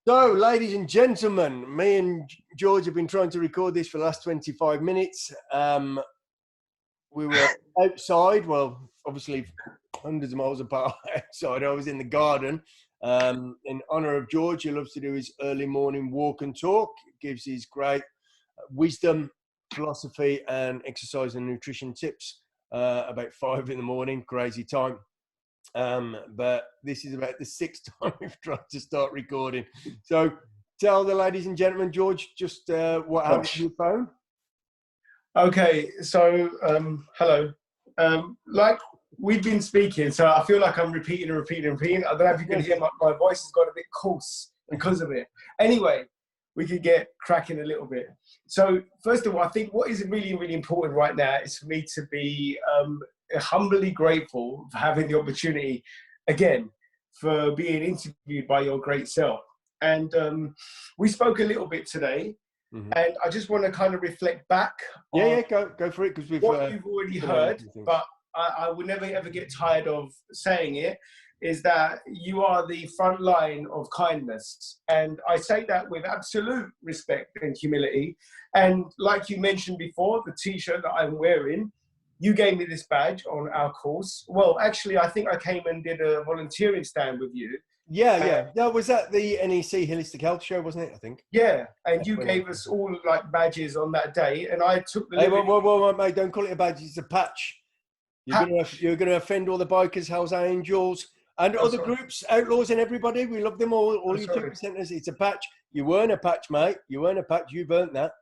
So, ladies and gentlemen, me and George have been trying to record this for the last 25 minutes. We were outside, well, obviously hundreds of miles apart outside. I was in the garden in honor of George. He loves to do his early morning walk and talk. It gives his great wisdom, philosophy, and exercise and nutrition tips about 5 in the morning, crazy time. But this is about the sixth time we've tried to start recording. So tell the ladies and gentlemen, George, just what happened to your phone? Okay, so hello. Like we've been speaking, so I feel like I'm repeating. I don't know if you can hear my voice has got a bit coarse because of it. Anyway, we could get cracking a little bit. So first of all, I think what is really, really important right now is for me to be humbly grateful for having the opportunity again for being interviewed by your great self. And we spoke a little bit today. Mm-hmm. And I just want to kind of reflect back on go for it, because we've what you've already heard, but I would never ever get tired of saying it, is that you are the front line of kindness. And I say that with absolute respect and humility. And like you mentioned before, the t-shirt that I'm wearing, you gave me this badge on our course. Well, actually, I think I came and did a volunteering stand with you. Yeah. No, was that the NEC Holistic Health Show, wasn't it? I think. Yeah, and you gave us all like badges on that day, and I took the. Hey, well, mate, don't call it a badge. It's a patch. You're gonna offend all the bikers, Hell's Angels, and other groups, outlaws, and everybody. We love them all. All you 2%ers. It's a patch. You weren't a patch, mate. You weren't a patch. You've earned that.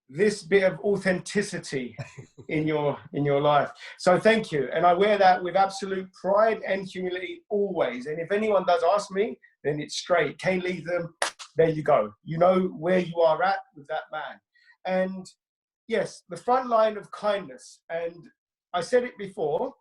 This bit of authenticity in your life. So thank you. And I wear that with absolute pride and humility always. And if anyone does ask me, then it's straight. Cain Leatham, there you go. You know where you are at with that man. And yes, the front line of kindness. And I said it before,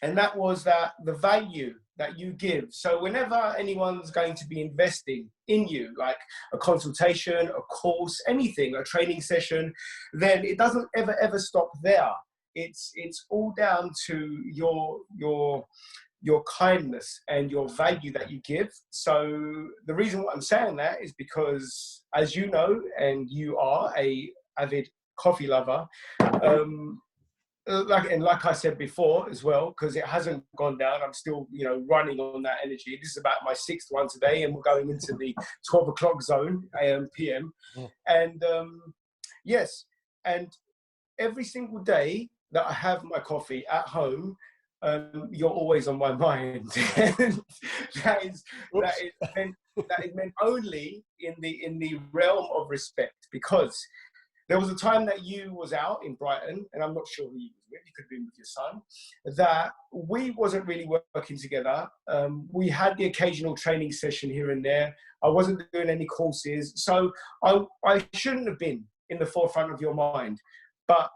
and that was that the value that you give. So whenever anyone's going to be investing in you, like a consultation, a course, anything, a training session, then it doesn't ever stop there. It's all down to your kindness and your value that you give. So the reason why I'm saying that is because, as you know, and you are a avid coffee lover, like I said before as well, because it hasn't gone down. I'm still, running on that energy. This is about my 6th one today, and we're going into the 12 o'clock zone, AM, PM. Yeah. And yes, and every single day that I have my coffee at home, you're always on my mind. that is meant only in the realm of respect, because there was a time that you was out in Brighton, and I'm not sure who you was with, you could have been with your son, that we wasn't really working together. We had the occasional training session here and there. I wasn't doing any courses. So I shouldn't have been in the forefront of your mind. But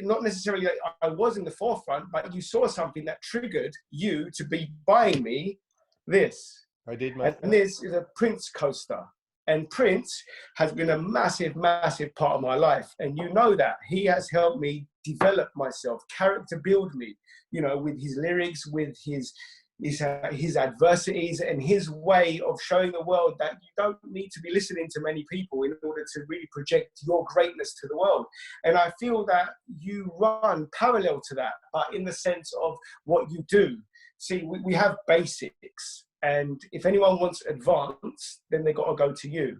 not necessarily that I was in the forefront, but you saw something that triggered you to be buying me this. I did, mate. And this is a Prince coaster. And Prince has been a massive, massive part of my life. And you know that. He has helped me develop myself, character build me, with his lyrics, with his adversities, and his way of showing the world that you don't need to be listening to many people in order to really project your greatness to the world. And I feel that you run parallel to that, but in the sense of what you do. See, we have basics. And if anyone wants advanced, then they got to go to you,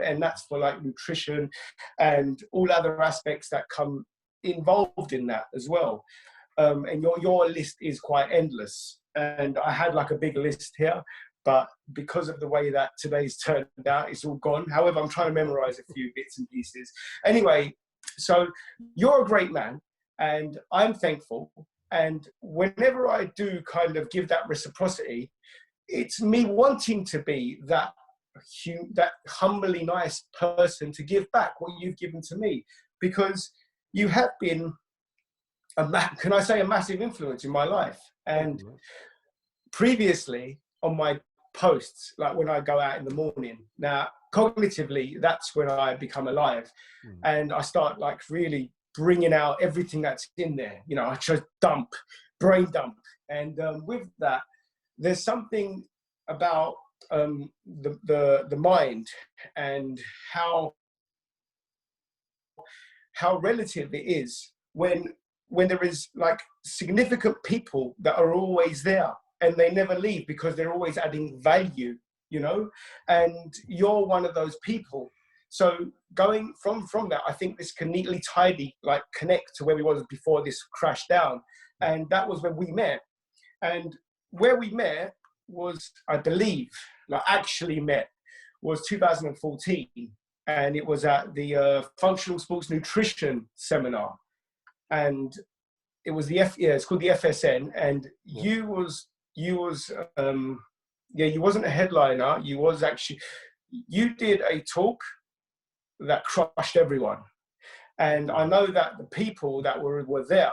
and that's for like nutrition and all other aspects that come involved in that as well. And your list is quite endless. And I had like a big list here, but because of the way that today's turned out, it's all gone. However, I'm trying to memorize a few bits and pieces. Anyway, so you're a great man, and I'm thankful. And whenever I do kind of give that reciprocity, it's me wanting to be that humbly nice person to give back what you've given to me, because you have been a massive influence in my life. And previously on my posts, like when I go out in the morning, now cognitively, that's when I become alive. And I start like really bringing out everything that's in there. I just brain dump. And with that, there's something about the mind and how relative it is when there is like significant people that are always there and they never leave because they're always adding value, you know, and you're one of those people. So going from that, I think this can neatly like connect to where we was before this crashed down. And that was when we met. And where we met was, I believe, like actually met, was 2014. And it was at the Functional Sports Nutrition Seminar. And it was it's called the FSN. And you wasn't a headliner. You did a talk that crushed everyone. And I know that the people that were there,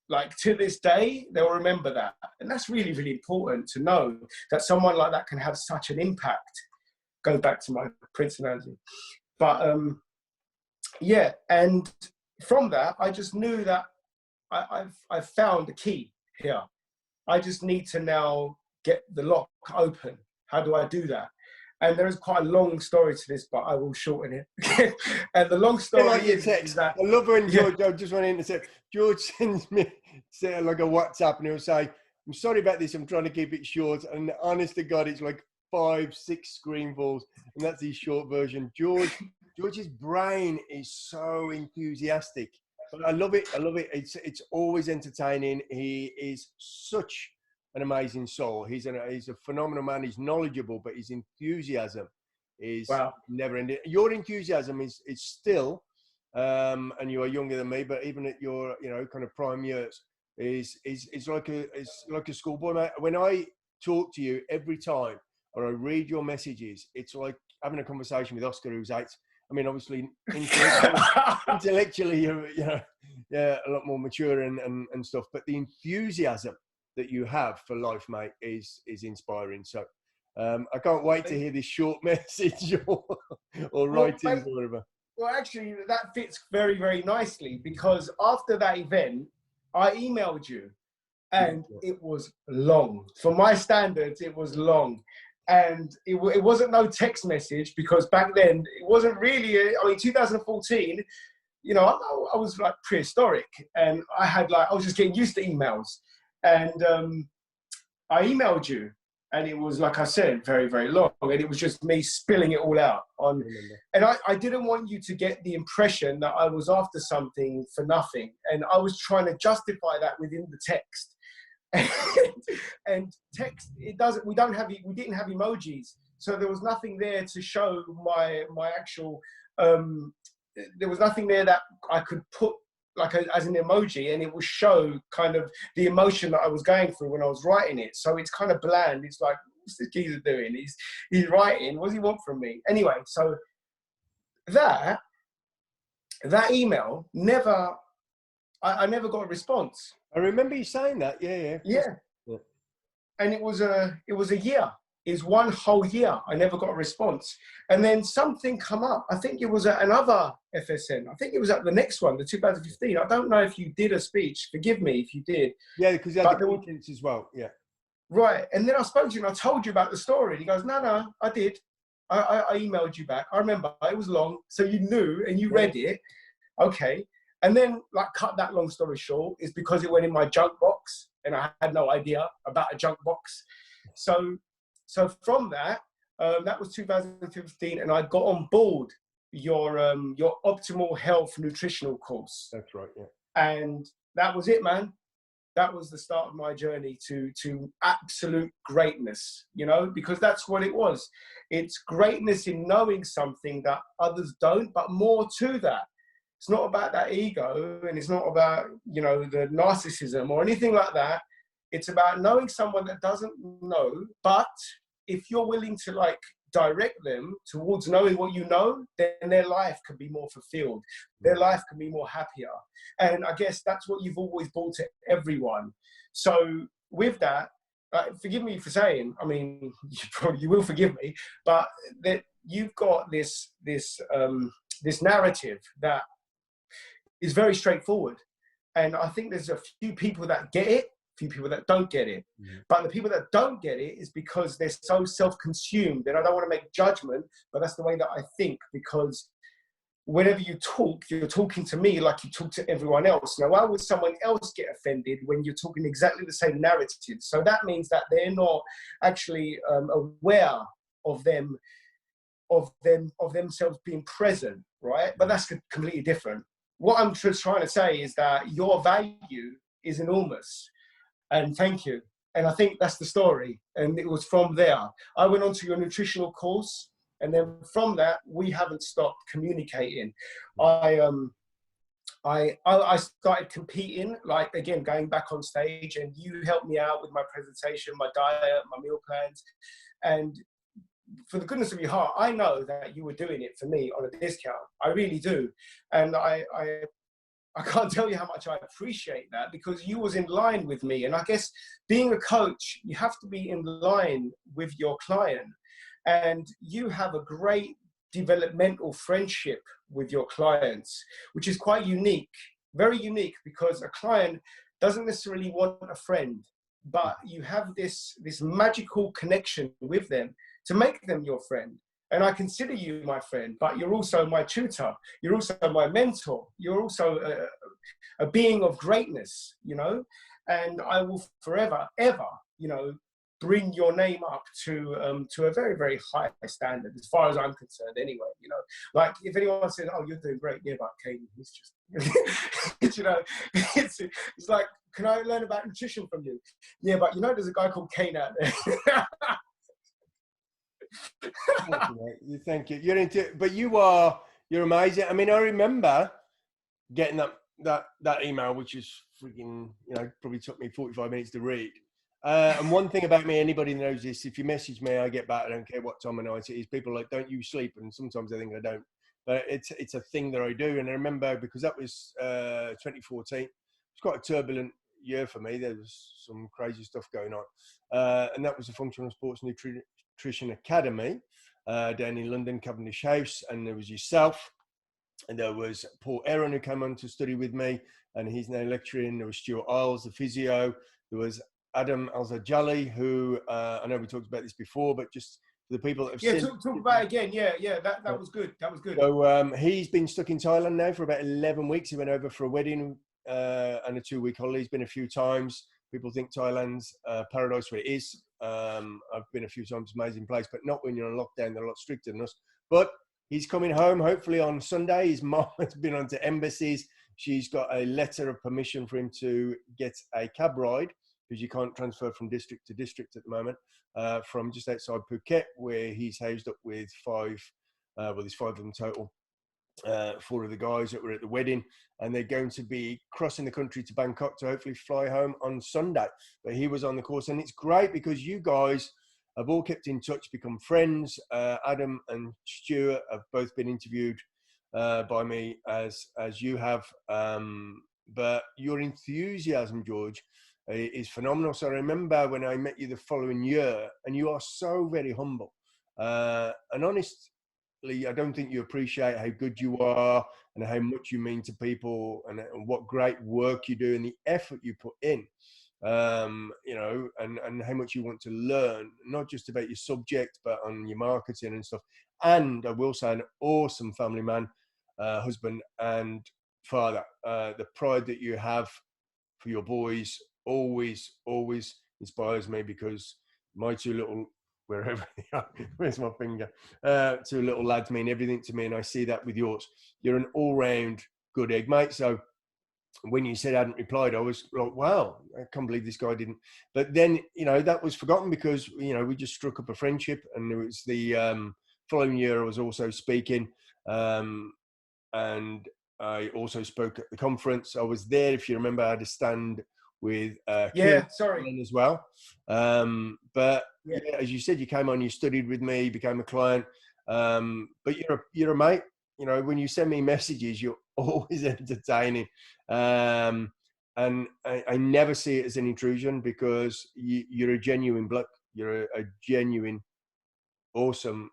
like to this day, they'll remember that. And that's really, really important to know that someone like that can have such an impact. Going back to my Prince analogy. But yeah, and from that, I just knew that I've found the key here. I just need to now get the lock open. How do I do that? And there is quite a long story to this, but I will shorten it. And the long story is that... I love when George, I just went in and said, George sends me like a WhatsApp and he'll say, I'm sorry about this, I'm trying to keep it short. And honest to God, it's like 5-6 screen balls. And that's his short version. George's brain is so enthusiastic. But I love it. I love it. It's always entertaining. He is such an amazing soul. He's a phenomenal man. He's knowledgeable, but his enthusiasm is never ending. Your enthusiasm is still, and you are younger than me, but even at your kind of prime years, is like a schoolboy, mate. When I talk to you every time, or I read your messages, it's like having a conversation with Oscar, who's 8. I mean, obviously, intellectually, you're a lot more mature and stuff. But the enthusiasm that you have for life, mate, is inspiring. So I can't wait to hear this short message or writings or whatever. Well, actually, that fits very, very nicely because after that event, I emailed you, and it was long. For my standards, it was long. And it wasn't no text message because back then it wasn't really, 2014, I was like prehistoric and I was just getting used to emails. And I emailed you and it was, like I said, very, very long. And it was just me spilling it all out on. And I didn't want you to get the impression that I was after something for nothing. And I was trying to justify that within the text. And text, we didn't have emojis, so there was nothing there to show my actual there was nothing there that I could put like as an emoji, and it would show kind of the emotion that I was going through when I was writing it. So it's kind of bland. It's like, what's this geezer doing? He's writing, what does he want from me? Anyway, so that email I never got a response. I remember you saying that. Yeah. And it was a year. It's one whole year. I never got a response. And then something come up. I think it was at another FSN. I think it was at the next one, the 2015. I don't know if you did a speech. Forgive me if you did. Yeah, because you had the audience as well. Yeah. Right. And then I spoke to you and I told you about the story. And he goes, no, I did. I emailed you back. I remember it was long. So you knew and you read it. Okay. And then, like, cut that long story short, is because it went in my junk box and I had no idea about a junk box. So from that, that was 2015, and I got on board your optimal health nutritional course. That's right, yeah. And that was it, man. That was the start of my journey to absolute greatness, because that's what it was. It's greatness in knowing something that others don't, but more to that. It's not about that ego, and it's not about, the narcissism or anything like that. It's about knowing someone that doesn't know, but if you're willing to like direct them towards knowing what you know, then their life can be more fulfilled. Their life can be more happier. And I guess that's what you've always brought to everyone. So with that, forgive me for saying, I mean, you will forgive me, but that you've got this narrative that is very straightforward. And I think there's a few people that get it, few people that don't get it. Mm-hmm. But the people that don't get it is because they're so self-consumed. And I don't want to make judgment, but that's the way that I think, because whenever you talk, you're talking to me like you talk to everyone else. Now, why would someone else get offended when you're talking exactly the same narrative? So that means that they're not actually aware of themselves being present, right? But that's completely different. What I'm just trying to say is that your value is enormous, and thank you. And I think that's the story. And it was from there. I went on to your nutritional course, and then from that, we haven't stopped communicating. I started competing, like, again, going back on stage, and you helped me out with my presentation, my diet, my meal plans. And for the goodness of your heart, I know that you were doing it for me on a discount. I really do. And I can't tell you how much I appreciate that, because you was in line with me. And I guess being a coach, you have to be in line with your client. And you have a great developmental friendship with your clients, which is quite unique, very unique, because a client doesn't necessarily want a friend, but you have this magical connection with them to make them your friend. And I consider you my friend, but you're also my tutor. You're also my mentor. You're also a being of greatness, you know, and I will forever, ever, you know, bring your name up to a very, very high standard, as far as I'm concerned anyway, you know. Like, if anyone says, oh, you're doing great, yeah, but Cain, he's just, you know, it's like, can I learn about nutrition from you? Yeah, but you know, there's a guy called Cain out there. Thank you, mate. Thank you. You're amazing. I mean, I remember getting that email, which is freaking, you know, probably took me 45 minutes to read. And one thing about me, anybody knows this, if you message me, I get back. I don't care what time of night it is. People are like, don't you sleep? And sometimes I think I don't. But it's a thing that I do. And I remember, because that was 2014. It was quite a turbulent year for me. There was some crazy stuff going on. And that was the Functional Sports Nutrition Academy down in London, Cavendish House. And there was yourself. And there was Paul Aaron, who came on to study with me, and he's now lecturing. There was Stuart Isles, the physio. There was Adam Al-Zajali, who I know we talked about this before, but just for the people that have seen. Yeah, talk about it again. Yeah, that was good. That was good. So he's been stuck in Thailand now for about 11 weeks. He went over for a wedding and a 2-week holiday. He's been a few times. People think Thailand's paradise, where it is. I've been a few times, amazing place, but not when you're on lockdown. They're a lot stricter than us. But he's coming home, hopefully on Sunday. His mom has been on to embassies. She's got a letter of permission for him to get a cab ride, because you can't transfer from district to district at the moment, from just outside Phuket, where he's housed up with 5, there's 5 of them total, 4 of the guys that were at the wedding, and they're going to be crossing the country to Bangkok to hopefully fly home on Sunday. But he was on the course, and it's great because you guys have all kept in touch, become friends. Adam and Stuart have both been interviewed by me as you have, but your enthusiasm, George, is phenomenal. So I remember when I met you the following year, and you are so very humble. And honestly, I don't think you appreciate how good you are and how much you mean to people, and what great work you do and the effort you put in. You know, and how much you want to learn, not just about your subject, but on your marketing and stuff. And I will say, an awesome family man, husband and father. The pride that you have for your boys always inspires me, because my 2 little, wherever they are, where's my finger, 2 little lads mean everything to me, and I see that with yours. You're an all-round good egg, mate. So when you said I hadn't replied, I was like, wow, I can't believe this guy didn't. But then, you know, that was forgotten, because, you know, we just struck up a friendship. And it was the following year I was also speaking, and I also spoke at the conference. I was there, if you remember. I had a stand with as well. But yeah, as you said, you came on, you studied with me, became a client. But you're a mate. You know, when you send me messages, you're always entertaining. And I never see it as an intrusion, because you're a genuine bloke. You're a genuine, awesome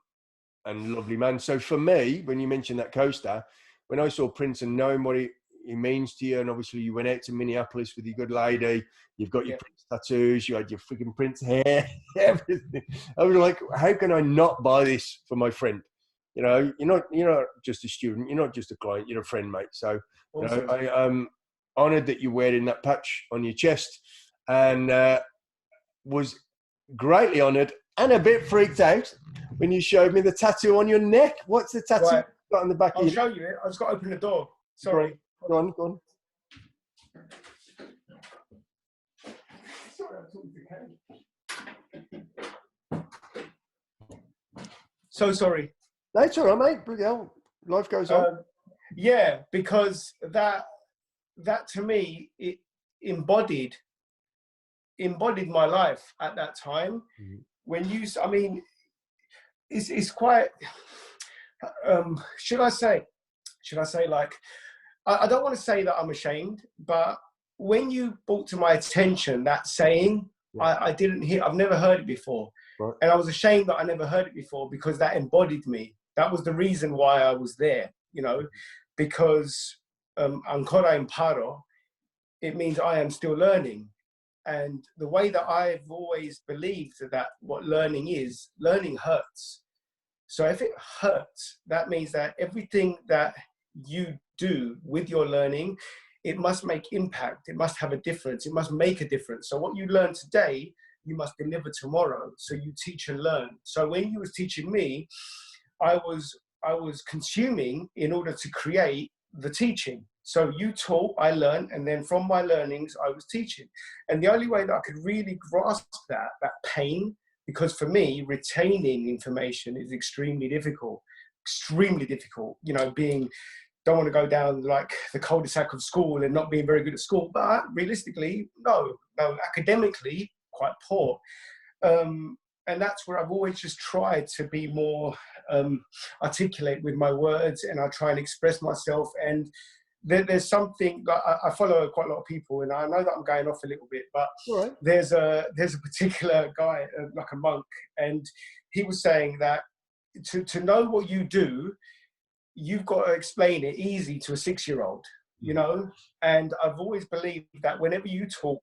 and lovely man. So for me, when you mentioned that coaster, when I saw Prince and knowing what he means to you. And obviously you went out to Minneapolis with your good lady. You've got your Yeah. Prince tattoos. You had your freaking Prince hair, everything. I was like, how can I not buy this for my friend? You know, you're not just a student. You're not just a client. You're a friend, mate. So, Awesome. you know, I'm honoured that you're wearing that patch on your chest, and was greatly honoured and a bit freaked out when you showed me the tattoo on your neck. What's the tattoo Right. got on the back of I'll your show you it. I just got to open the door. Sorry. Go on, go on. Sorry, I'm talking to Cain. So sorry. That's all right, mate. Bloody hell. Life goes on. Yeah, because that to me, it embodied my life at that time. Mhm. When you, I mean, it's quite. Should I say like, I don't want to say that I'm ashamed, but when you brought to my attention that saying, Yeah. I didn't hear, I've never heard it before. Right. And I was ashamed that I never heard it before, because that embodied me. That was the reason why I was there, you know, because ancora imparo, it means I am still learning. And the way that I've always believed that what learning is, learning hurts. So if it hurts, that means that everything that you do with your learning, it must make impact. It must have a difference. It must make a difference. So what you learn today, you must deliver tomorrow. So you teach and learn. So when you was teaching me, I was consuming in order to create the teaching. So you taught, I learned, and then from my learnings, I was teaching. And the only way that I could really grasp that pain, because for me, retaining information is extremely difficult, you know, don't want to go down like the cul-de-sac of school and not being very good at school, but realistically, no, academically, quite poor. And that's where I've always just tried to be more articulate with my words, and I try and express myself. And there's something, like, I follow quite a lot of people, and I know that I'm going off a little bit, but Right. there's a particular guy, like a monk, and he was saying that to know what you do, you've got to explain it easy to a 6-year-old, you know. And I've always believed that whenever you talk,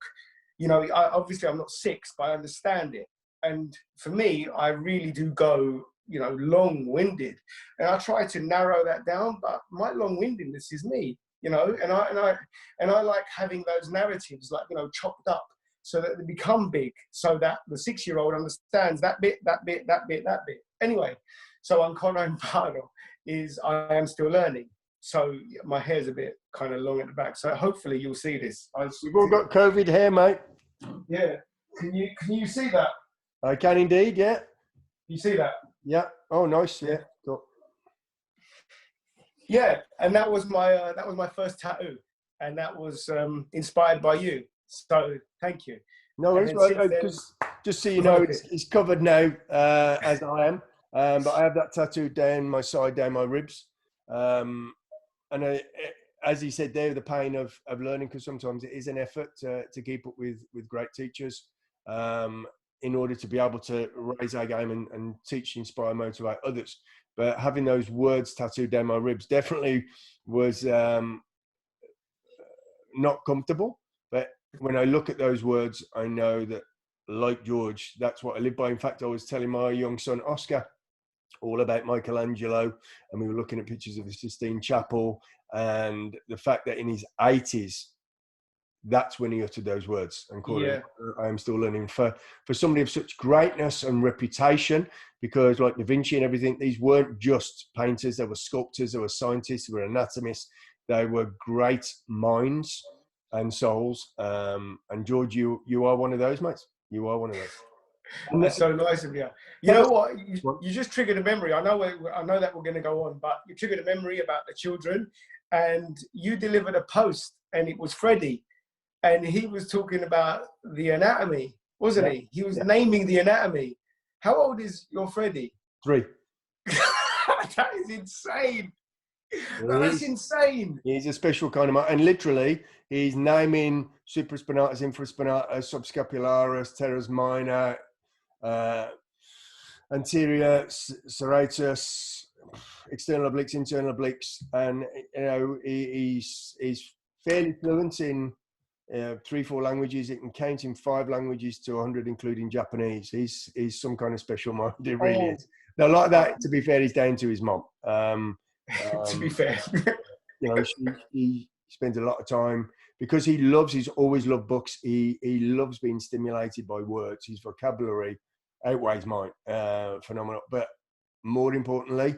you know, obviously I'm not 6, but I understand it. And for me, I really do go, you know, long-winded, and I try to narrow that down. But my long-windedness is me, you know, and I like having those narratives, like, you know, chopped up, so that they become big, so that the 6-year-old understands that bit. Anyway, so ancora imparo is I am still learning. So my hair's a bit kind of long at the back. So hopefully you'll see this. We've all got COVID hair, mate. Yeah. Can you see that? I can indeed, yeah. You see that? Yeah. Oh, nice. Yeah. Cool. Yeah. And that was my first tattoo, and that was inspired by you. So thank you. No worries. Just so you know, it's covered now, as I am. But I have that tattoo down my side, down my ribs. And as he said there, the pain of learning, because sometimes it is an effort to keep up with great teachers, in order to be able to raise our game and teach, inspire, motivate others. But having those words tattooed down my ribs definitely was not comfortable. But when I look at those words, I know that, like George, that's what I live by. In fact, I was telling my young son, Oscar, all about Michelangelo, and we were looking at pictures of the Sistine Chapel, and the fact that in his 80s, that's when he uttered those words and called it, I am still learning. For somebody of such greatness and reputation, because like Da Vinci and everything, these weren't just painters, they were sculptors, they were scientists, they were anatomists, they were great minds and souls. And George, you are one of those, mates. You are one of those. That's so nice of you. You know what? You just triggered a memory. I know that we're going to go on, but you triggered a memory about the children, and you delivered a post, and it was Freddie, and he was talking about the anatomy, wasn't he? He was naming the anatomy. How old is your Freddie? 3. That is insane. That's insane. He's a special kind of man, and literally, he's naming supraspinatus, infraspinatus, subscapularis, teres minor, anterior serratus, external obliques, internal obliques, and he's fairly fluent in 3-4 languages. He can count in 5 languages to 100, including Japanese. He's some kind of special mind. He really is. Now, like that, to be fair, he's down to his mum. To be fair. He spends a lot of time, because he's always loved books. He loves being stimulated by words. His vocabulary outweighs mine. Phenomenal. But more importantly,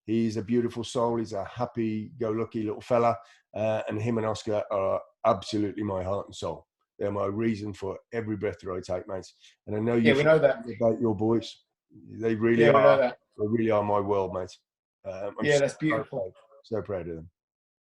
he's a beautiful soul. He's a happy-go-lucky little fella. And him and Oscar are absolutely my heart and soul. They're my reason for every breath that I take, mate. And I know you we know that about your boys. They really we are. know that. They really are my world, mate. That's beautiful. So proud of them.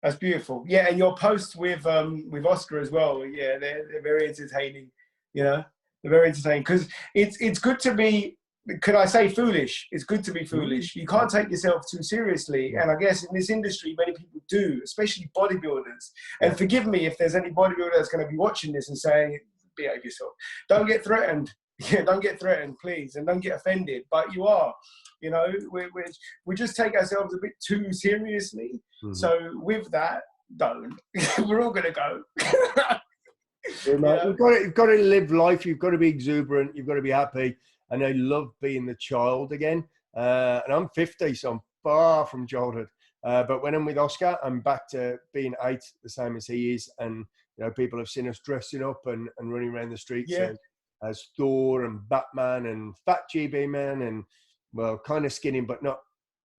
That's beautiful. Yeah, and your posts with Oscar as well. Yeah, they're very entertaining. You know, they're very entertaining, because it's good to be. Could I say foolish? It's good to be foolish. You can't take yourself too seriously. And I guess in this industry, many people do, especially bodybuilders. And forgive me if there's any bodybuilder that's going to be watching this and saying, behave yourself. Don't get threatened. Yeah, don't get threatened, please. And don't get offended. But you are. You know, we just take ourselves a bit too seriously. Mm-hmm. So with that, don't. We're all going to go. You've got to live life. You've got to be exuberant. You've got to be happy. And I love being the child again. And I'm 50, so I'm far from childhood. But when I'm with Oscar, I'm back to being 8, the same as he is. And, people have seen us dressing up and running around the streets as Thor and Batman and Fat GB Man and, well, kind of skinny, but not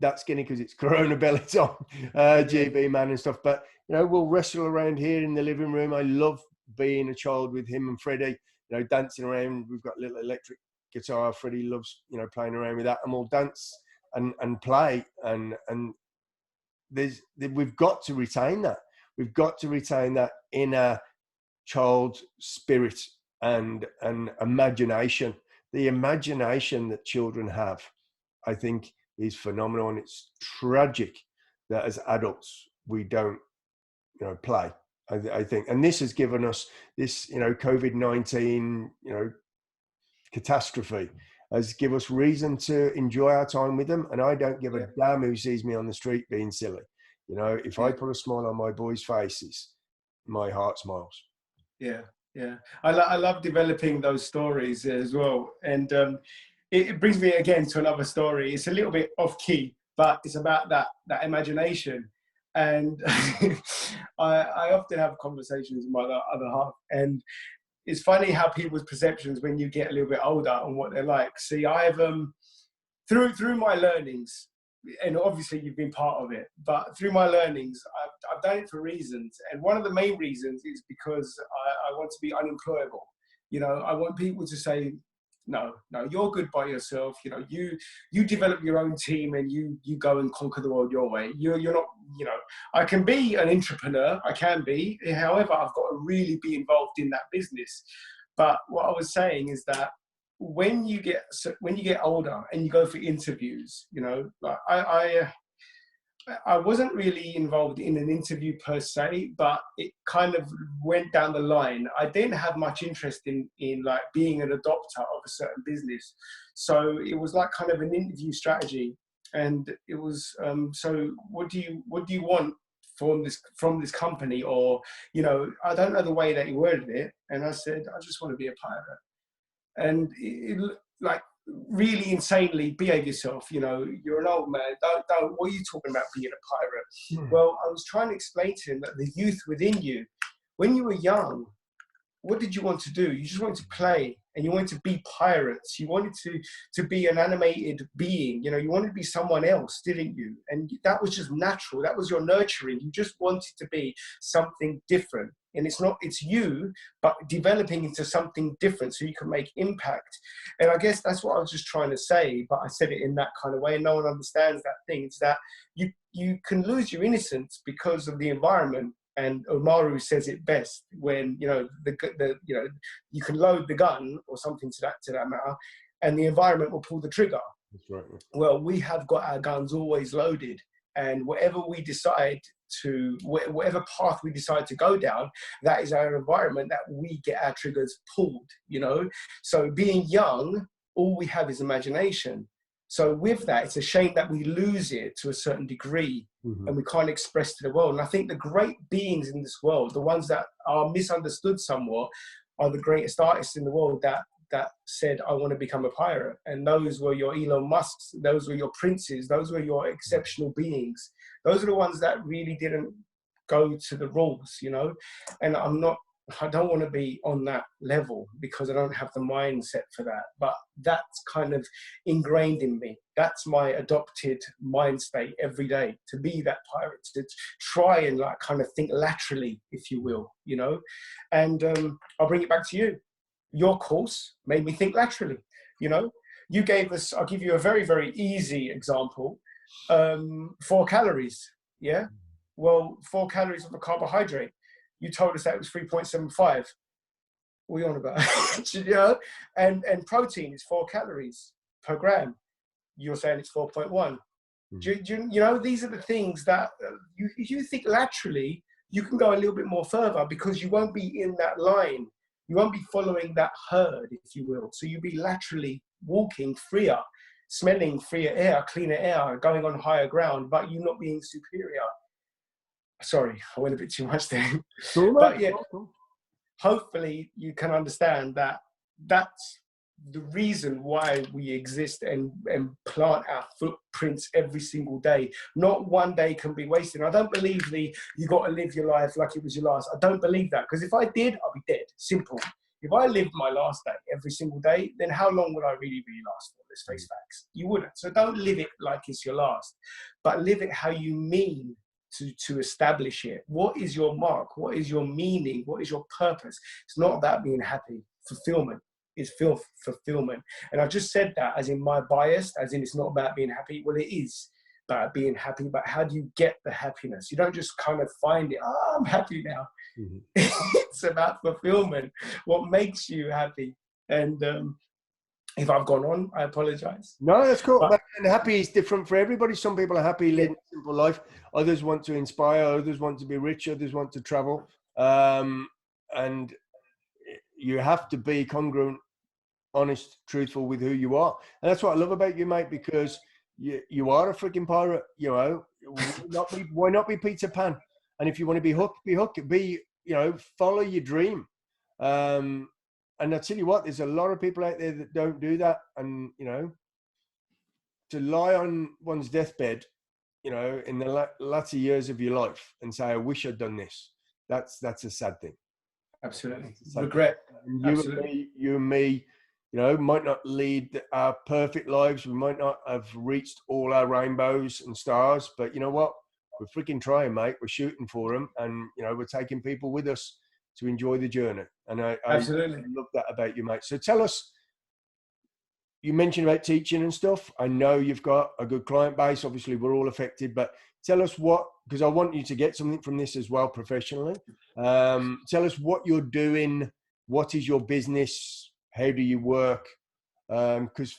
that skinny because it's Corona bellies on, GB Man and stuff. But, we'll wrestle around here in the living room. I love being a child with him and Freddie, dancing around. We've got a little electric guitar. Freddie loves playing around with that, and we'll dance and play, and we've got to retain that inner child spirit and imagination. The imagination that children have, I think, is phenomenal, and it's tragic that as adults we don't play. I think, and this has given us this COVID-19 catastrophe has given us reason to enjoy our time with them. And I don't give a damn who sees me on the street being silly. If I put a smile on my boys' faces, my heart smiles. Yeah. I love developing those stories as well. And it brings me again to another story. It's a little bit off key, but it's about that imagination. And I often have conversations with my other half, and it's funny how people's perceptions when you get a little bit older on what they're like. See, I've through my learnings, and obviously you've been part of it, but through my learnings, I've done it for reasons. And one of the main reasons is because I want to be unemployable. I want people to say, no, you're good by yourself. You develop your own team and you go and conquer the world your way. You're not, I can be an entrepreneur. I can be. However, I've got to really be involved in that business. But what I was saying is that when you get older and you go for interviews, like I wasn't really involved in an interview per se, but it kind of went down the line. I didn't have much interest in like being an adopter of a certain business. So it was like kind of an interview strategy. And it was, so what do you want from this company? Or, I don't know the way that he worded it. And I said, I just want to be a pirate. And it like, really insanely behave yourself. You're an old man. Don't. What are you talking about being a pirate? Well, I was trying to explain to him that the youth within you, when you were young, what did you want to do? You just wanted to play, and you wanted to be pirates. You wanted to be an animated being. You wanted to be someone else, didn't you? And that was just natural. That was your nurturing. You just wanted to be something different. And it's you, but developing into something different so you can make impact. And I guess that's what I was just trying to say, but I said it in that kind of way, and no one understands that thing. It's that you can lose your innocence because of the environment. And Omaru says it best when, you can load the gun or something to that matter, and the environment will pull the trigger. That's right. Well, we have got our guns always loaded, and whatever path we decide to go down, that is our environment that we get our triggers pulled, So being young, all we have is imagination. So with that, it's a shame that we lose it to a certain degree, and we can't express to the world. And I think the great beings in this world, the ones that are misunderstood somewhat, are the greatest artists in the world that said, I want to become a pirate. And those were your Elon Musks, those were your princes, those were your exceptional beings. Those are the ones that really didn't go to the rules, you know? And I don't want to be on that level because I don't have the mindset for that. But that's kind of ingrained in me. That's my adopted mind state every day, to be that pirate, to try and like kind of think laterally, if you will, you know? And I'll bring it back to you. Your course made me think laterally, you know? You gave us, I'll give you a very, very easy example, 4 calories, yeah? Well, 4 calories of a carbohydrate. You told us that it was 3.75. What are you on about? You know? And protein is 4 calories per gram. You're saying it's 4.1. You know, these are the things that if you think laterally, you can go a little bit more further because you won't be in that line. You won't be following that herd, if you will. So you'll be laterally walking freer, smelling freer air, cleaner air, going on higher ground, but you not being superior. Sorry, I went a bit too much there. But yeah, hopefully you can understand that that's the reason why we exist and plant our footprints every single day. Not one day can be wasted. I don't believe you got to live your life like it was your last. I don't believe that, because if I did, I'd be dead. Simple. If I lived my last day every single day, then how long would I really last for? Let's face facts. You wouldn't. So don't live it like it's your last, but live it how you mean to establish it. What is your mark? What is your meaning? What is your purpose? It's not about being happy. Fulfillment is fulfillment. And I just said that as in my bias, as in it's not about being happy. Well, it is about being happy, but how do you get the happiness? You don't just kind of find it, oh, I'm happy now. It's about fulfillment. What makes you happy? And if I've gone on, I apologize. No, that's cool. But happy is different for everybody. Some people are happy living a simple life. Others want to inspire. Others want to be rich. Others want to travel. And you have to be congruent, honest, truthful with who you are. And that's what I love about you, mate, because you are a freaking pirate. You know, why not be Peter Pan? And if you want to be Hook, be Hook. Follow your dream. And I tell you what, there's a lot of people out there that don't do that. And, you know, to lie on one's deathbed, you know, in the latter years of your life and say, I wish I'd done this. That's a sad thing. Absolutely. Regret. Absolutely. You and me, you know, might not lead our perfect lives. We might not have reached all our rainbows and stars, but you know what? We're freaking trying, mate. We're shooting for them. And, you know, we're taking people with us to enjoy the journey. And I love that about you, mate. So tell us, you mentioned about teaching and stuff. I know you've got a good client base. Obviously, we're all affected, but tell us because I want you to get something from this as well professionally. Tell us what you're doing. What is your business? How do you work? Because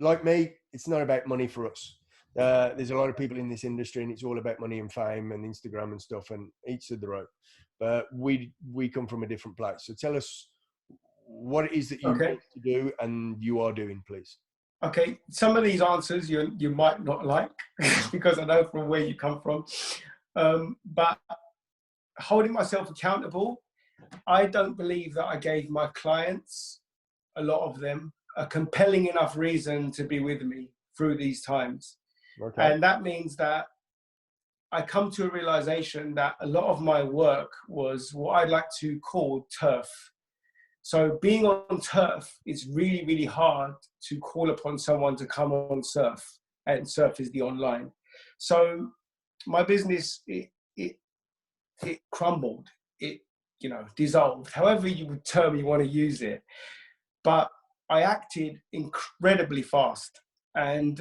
like me, it's not about money for us. There's a lot of people in this industry and it's all about money and fame and Instagram and stuff, and each to their own. But we come from a different place. So tell us what it is that you want to do and you are doing, please. Okay, some of these answers you might not like because I know from where you come from. But holding myself accountable, I don't believe that I gave my clients, a lot of them, a compelling enough reason to be with me through these times. Okay. And that means that I come to a realization that a lot of my work was what I'd like to call turf. So being on turf, it's really, really hard to call upon someone to come on surf, and surf is the online. So my business, it crumbled, it, you know, dissolved, however you want to use it. But I acted incredibly fast, and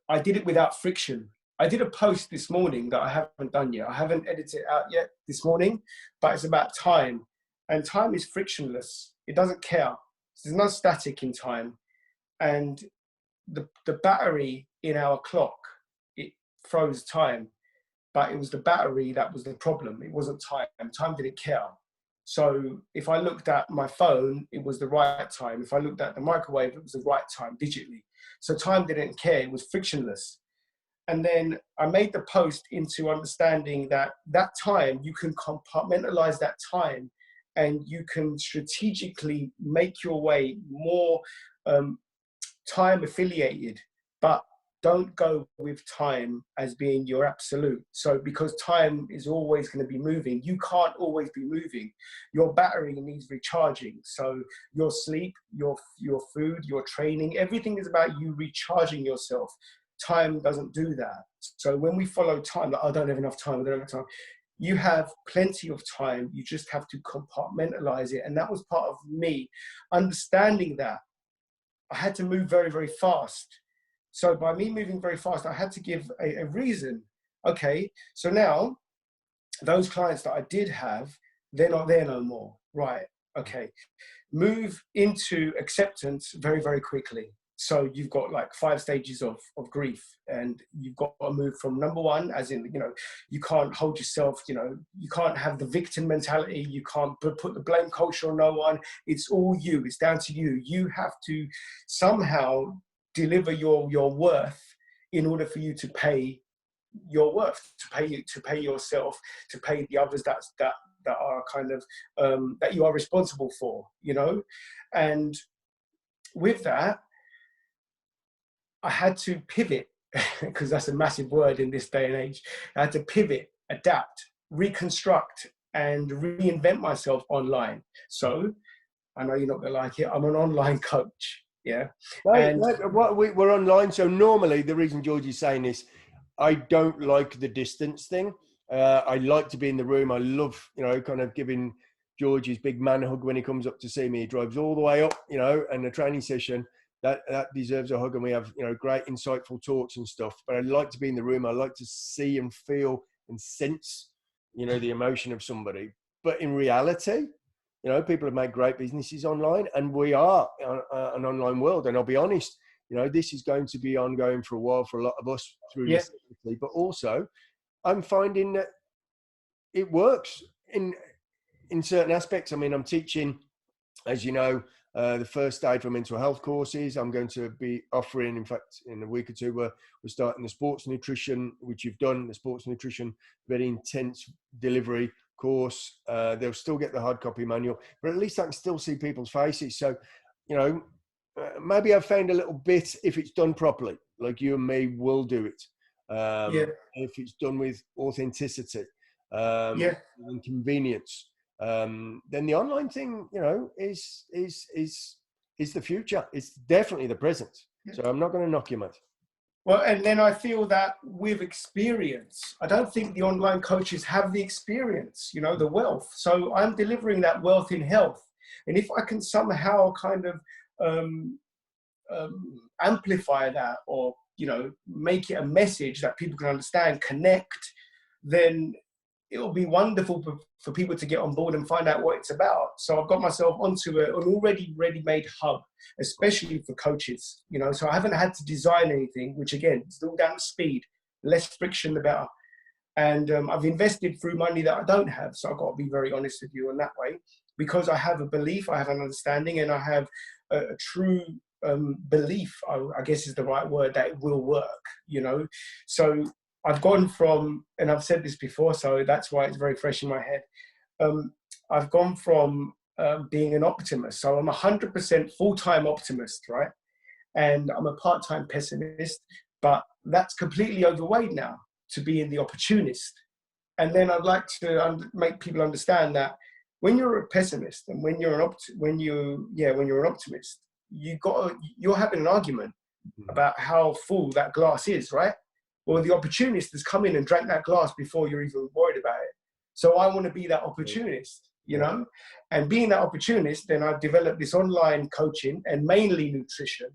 I did it without friction. I did a post this morning that I haven't done yet. I haven't edited it out yet this morning, but it's about time. And time is frictionless. It doesn't care. There's no static in time. And the battery in our clock, it froze time, but it was the battery that was the problem. It wasn't time. Time didn't care. So if I looked at my phone, it was the right time. If I looked at the microwave, it was the right time digitally. So time didn't care, it was frictionless. And then I made the post into understanding that that time, you can compartmentalize that time, and you can strategically make your way more time affiliated, but don't go with time as being your absolute. So because time is always going to be moving, you can't always be moving. Your battery needs recharging. So your sleep, your food, your training, everything is about you recharging yourself. Time doesn't do that. So when we follow time, like, I don't have enough time, I don't have enough time. You have plenty of time. You just have to compartmentalize it. And that was part of me understanding that I had to move very, very fast. So by me moving very fast, I had to give a reason. Okay, so now those clients that I did have, they're not there no more. Right, okay. Move into acceptance very, very quickly. So you've got like 5 stages of grief, and you've got to move from number 1, as in, you know, you can't hold yourself, you know, you can't have the victim mentality. You can't put the blame culture on no one. It's all you. It's down to you. You have to somehow deliver your worth in order for you to pay your worth, to pay yourself, to pay the others that are kind of that you are responsible for, you know. And with that, I had to pivot, because that's a massive word in this day and age. I had to pivot, adapt, reconstruct, and reinvent myself online. So I know you're not going to like it. I'm an online coach. Yeah. Right, we're online. So normally the reason George is saying this, I don't like the distance thing. I like to be in the room. I love, you know, kind of giving George his big man hug when he comes up to see me. He drives all the way up, you know, and the training session that deserves a hug, and we have, you know, great insightful talks and stuff. But I like to be in the room. I like to see and feel and sense, you know, the emotion of somebody. But in reality, you know, people have made great businesses online, and we are an online world. And I'll be honest, you know, this is going to be ongoing for a while for a lot of us through necessity. But also, I'm finding that it works in certain aspects. I mean, I'm teaching, as you know, the first aid for mental health courses. I'm going to be offering, in fact, in a week or two, we're starting the sports nutrition, which you've done, the sports nutrition, very intense delivery course. They'll still get the hard copy manual, but at least I can still see people's faces. So, you know, maybe I've found a little bit, if it's done properly, like you and me will do it. If it's done with authenticity, and convenience, then the online thing, you know, is the future. It's definitely the present. So I'm not going to knock you, mate. Well, and then I feel that with experience, I don't think the online coaches have the experience, you know, the wealth. So I'm delivering that wealth in health. And if I can somehow kind of amplify that, or, you know, make it a message that people can understand, connect, then it'll be wonderful for people to get on board and find out what it's about. So I've got myself onto an already ready-made hub, especially for coaches, you know. So I haven't had to design anything, which again, it's all down to speed. Less friction, the better. And I've invested through money that I don't have. So I've got to be very honest with you in that way, because I have a belief, I have an understanding, and I have a true belief, I guess is the right word, that it will work, you know. So I've gone from, and I've said this before, so that's why it's very fresh in my head. I've gone from being an optimist. So I'm 100% full-time optimist, right? And I'm a part-time pessimist, but that's completely overweight now to being the opportunist. And then I'd like to make people understand that when you're a pessimist and when you're an optimist, you're having an argument about how full that glass is, right? Well, the opportunist has come in and drank that glass before you're even worried about it. So I want to be that opportunist, you know? And being that opportunist, then I've developed this online coaching, and mainly nutrition,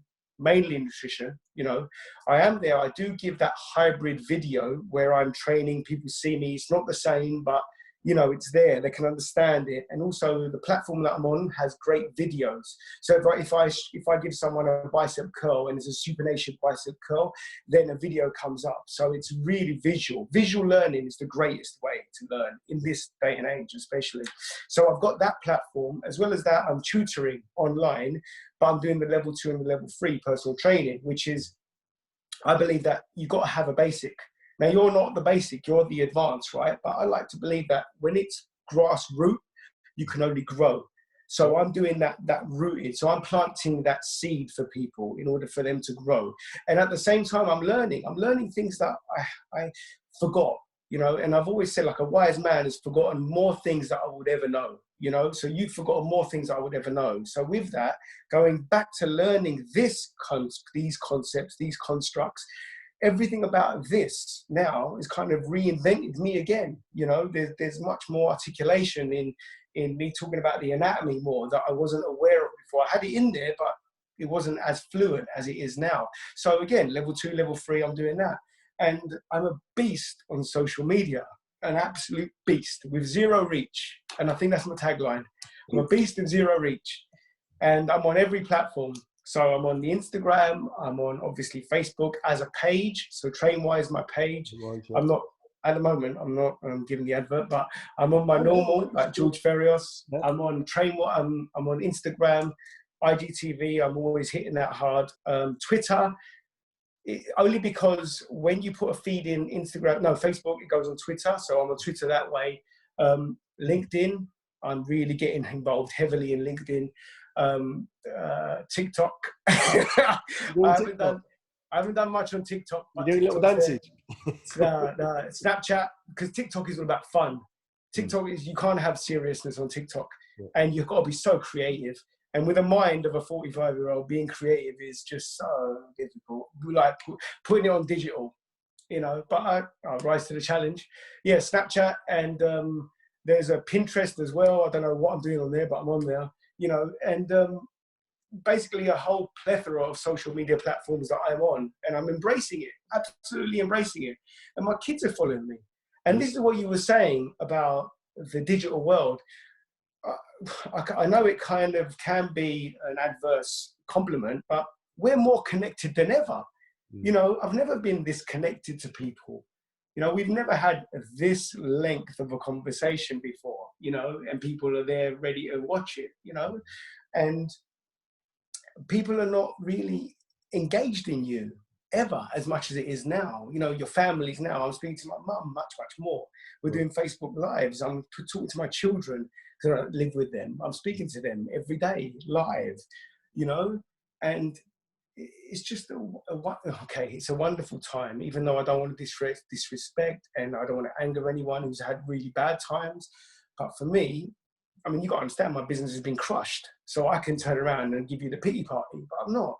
you know. I am there. I do give that hybrid video where I'm training, people see me. It's not the same, but, you know, it's there, they can understand it. And also the platform that I'm on has great videos. So if I give someone a bicep curl and it's a supination bicep curl, then a video comes up. So it's really visual. Visual learning is the greatest way to learn in this day and age, especially. So I've got that platform. As well as that, I'm tutoring online, but I'm doing the level 2 and the level 3 personal training, which is, I believe that you've got to have a basic. Now, you're not the basic, you're the advanced, right? But I like to believe that when it's grassroots, you can only grow. So I'm doing that rooted. So I'm planting that seed for people in order for them to grow. And at the same time, I'm learning things that I forgot, you know, and I've always said, like, a wise man has forgotten more things that I would ever know, you know, so you've forgotten more things I would ever know. So with that, going back to learning these concepts, these constructs, everything about this now is kind of reinvented me again. You know, there's much more articulation in me talking about the anatomy more that I wasn't aware of before. I had it in there, but it wasn't as fluent as it is now. So again, level 2, level 3, I'm doing that. And I'm a beast on social media, an absolute beast with zero reach. And I think that's my tagline. I'm a beast with zero reach. And I'm on every platform. So I'm on the Instagram, I'm on obviously Facebook as a page. So Trainwise, my page. I'm not, at the moment, I'm not giving the advert, but I'm on my normal, like George Fereos. I'm on I'm on Instagram, IGTV, I'm always hitting that hard. Twitter, only because when you put a feed in Facebook, it goes on Twitter. So I'm on Twitter that way. LinkedIn, I'm really getting involved heavily in LinkedIn. TikTok. I haven't done much on TikTok. You're doing little dances. No, Snapchat, because TikTok is all about fun. TikTok is, you can't have seriousness on TikTok, and you've got to be so creative. And with the mind of a 45-year-old, being creative is just so difficult. Like putting it on digital, you know. But I'll rise to the challenge. Yeah, Snapchat, and there's a Pinterest as well. I don't know what I'm doing on there, but I'm on there. You know, and basically a whole plethora of social media platforms that I'm on, and I'm embracing it, absolutely embracing it. And my kids are following me. And this is what you were saying about the digital world. I know it kind of can be an adverse compliment, but we're more connected than ever. You know, I've never been this connected to people. You know, we've never had this length of a conversation before, you know, and people are there ready to watch it, you know, and people are not really engaged in you ever as much as it is now. You know, your families now, I'm speaking to my mum much, much more. We're doing Facebook Lives. I'm talking to my children because I live with them. I'm speaking to them every day, live, you know, and it's just it's a wonderful time, even though I don't want to disrespect and I don't want to anger anyone who's had really bad times. But for me, I mean, you got to understand, my business has been crushed, so I can turn around and give you the pity party, but I'm not.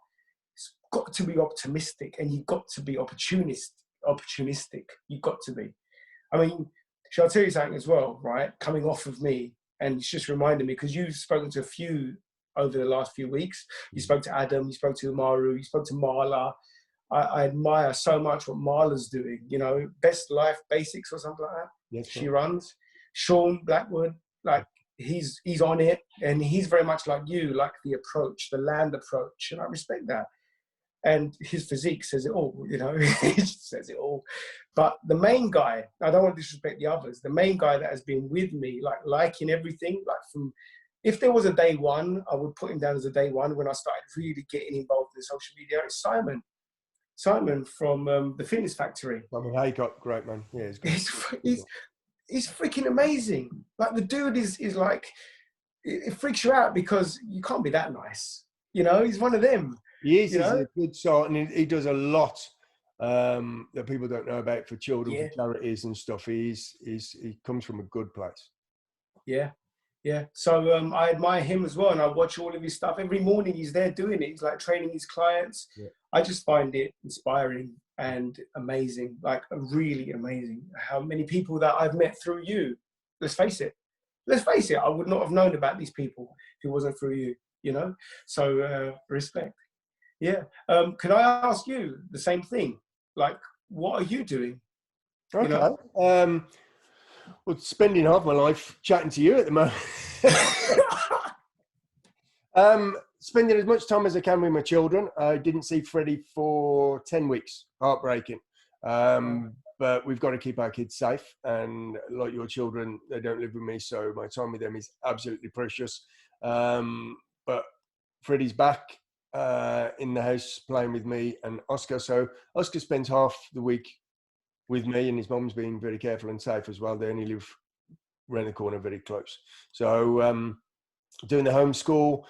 It's got to be optimistic, and you've got to be opportunistic. You've got to be. I mean, shall I tell you something as well, right? Coming off of me, and it's just reminded me, because you've spoken to a few over the last few weeks. You spoke to Adam, you spoke to Umaru, you spoke to Marla. I admire so much what Marla's doing, you know, Best Life Basics or something like that. Yes, she runs. Sean Blackwood, like, he's on it, and he's very much like you, like the approach, the land approach, and I respect that. And his physique says it all, you know. He just says it all. But the main guy, I don't want to disrespect the others, the main guy that has been with me, like liking everything, like from, if there was a day one, I would put him down as a day one when I started really getting involved in social media. It's Simon from the Fitness Factory. Simon Haycock, great man. Yeah, he's freaking amazing. Like, the dude is like, it freaks you out because you can't be that nice. You know, he's one of them. He is. He's a good sort, and he does a lot that people don't know about for children, for charities and stuff. He comes from a good place. Yeah. Yeah, so I admire him as well, and I watch all of his stuff. Every morning he's there doing it. He's like training his clients. Yeah. I just find it inspiring and amazing, like really amazing. How many people that I've met through you, let's face it, I would not have known about these people if it wasn't through you, you know? So respect. Yeah. Can I ask you the same thing? Like, what are you doing? Okay. You know? Well, spending half my life chatting to you at the moment. Spending as much time as I can with my children. I didn't see Freddie for 10 weeks. Heartbreaking. But we've got to keep our kids safe. And like your children, they don't live with me, so my time with them is absolutely precious. But Freddie's back in the house playing with me and Oscar. So Oscar spends half the week with me, and his mum's being very careful and safe as well. They only live around the corner, very close. So doing the homeschool,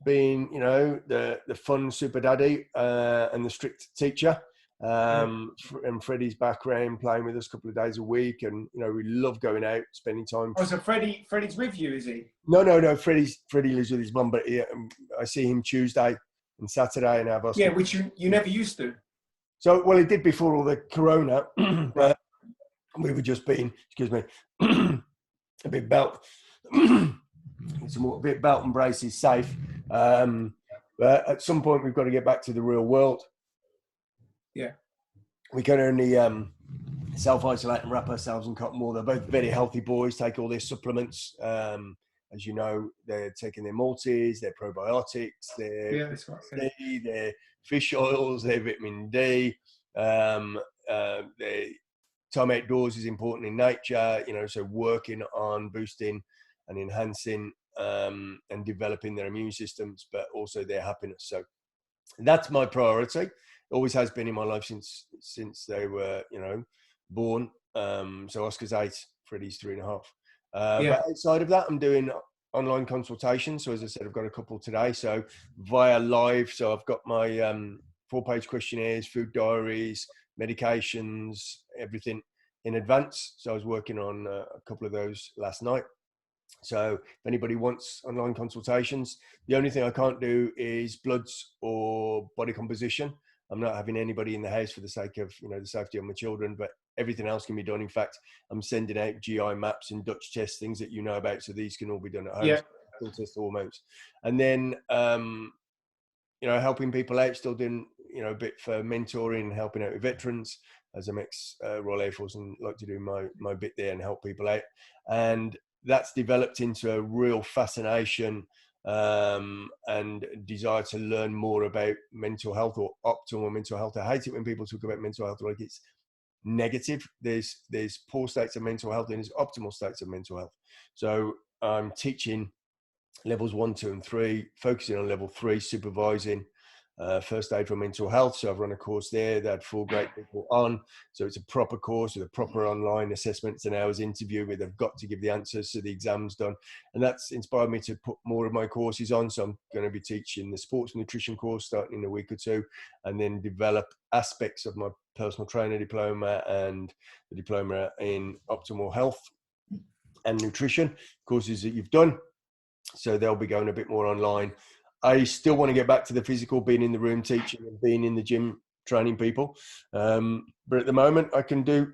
being, you know, the fun super daddy and the strict teacher. And Freddie's back around playing with us a couple of days a week, and you know, we love going out, spending time. Oh, so Freddie's with you, is he? No. Freddie lives with his mum, but I see him Tuesday and Saturday and have us. Yeah, which you never used to. So, well, it did before all the corona, but we were just being, excuse me, a bit belt and braces safe. But at some point, we've got to get back to the real world. Yeah. We can only self-isolate and wrap ourselves in cotton wool. They're both very healthy boys, take all their supplements. As you know, they're taking their Maltese, their probiotics, their their fish oils, their vitamin D. Their time outdoors is important in nature, you know, so working on boosting and enhancing and developing their immune systems, but also their happiness. So that's my priority. Always has been in my life since they were, you know, born. So Oscar's 8, Freddie's 3.5. But outside of that, I'm doing online consultations. So as I said, I've got a couple today. So via live. So I've got my 4-page questionnaires, food diaries, medications, everything in advance. So I was working on a couple of those last night. So if anybody wants online consultations, the only thing I can't do is bloods or body composition. I'm not having anybody in the house for the sake of, you know, the safety of my children, but everything else can be done. In fact, I'm sending out GI maps and Dutch tests, things that you know about. So these can all be done at home. Still test hormones. And then, you know, helping people out, still doing, you know, a bit for mentoring and helping out with veterans as I'm ex-Royal Air Force and like to do my bit there and help people out. And that's developed into a real fascination and desire to learn more about mental health or optimal mental health. I hate it when people talk about mental health like it's negative. There's poor states of mental health and there's optimal states of mental health. So I'm teaching levels 1, 2, and 3, focusing on level 3, supervising first aid for mental health. So I've run a course there. They had 4 great people on. So it's a proper course with a proper online assessment. It's an hour's interview where they've got to give the answers so the exam's done. And that's inspired me to put more of my courses on. So I'm going to be teaching the sports nutrition course starting in a week or 2, and then develop aspects of my personal trainer diploma and the diploma in optimal health and nutrition courses that you've done. So they'll be going a bit more online. I still want to get back to the physical, being in the room teaching and being in the gym training people. But at the moment, I can do